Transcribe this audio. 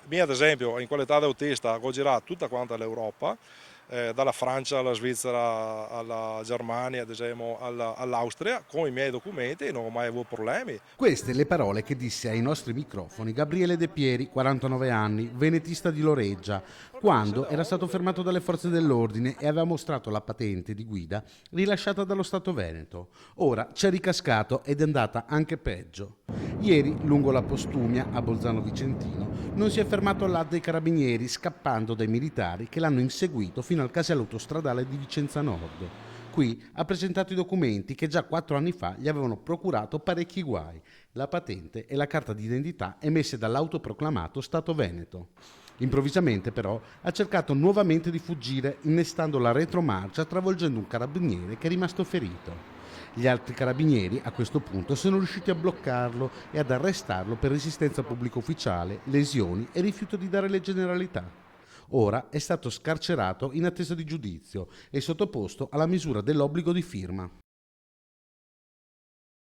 Mi ad esempio in qualità di autista ho girato tutta quanta l'Europa, dalla Francia alla Svizzera alla Germania, ad esempio all'Austria, con i miei documenti e non ho mai avuto problemi. Queste le parole che disse ai nostri microfoni Gabriele De Pieri, 49 anni, venetista di Loreggia, quando era stato fermato dalle forze dell'ordine e aveva mostrato la patente di guida rilasciata dallo Stato Veneto. Ora c'è ricascato ed è andata anche peggio. Ieri, lungo la Postumia, a Bolzano Vicentino, non si è fermato là dei carabinieri scappando dai militari che l'hanno inseguito fino al casello autostradale di Vicenza Nord. Qui ha presentato i documenti che già 4 anni fa gli avevano procurato parecchi guai, la patente e la carta d'identità emesse dall'autoproclamato Stato Veneto. Improvvisamente però ha cercato nuovamente di fuggire innestando la retromarcia travolgendo un carabiniere che è rimasto ferito. Gli altri carabinieri a questo punto sono riusciti a bloccarlo e ad arrestarlo per resistenza pubblica ufficiale, lesioni e rifiuto di dare le generalità. Ora è stato scarcerato in attesa di giudizio e sottoposto alla misura dell'obbligo di firma.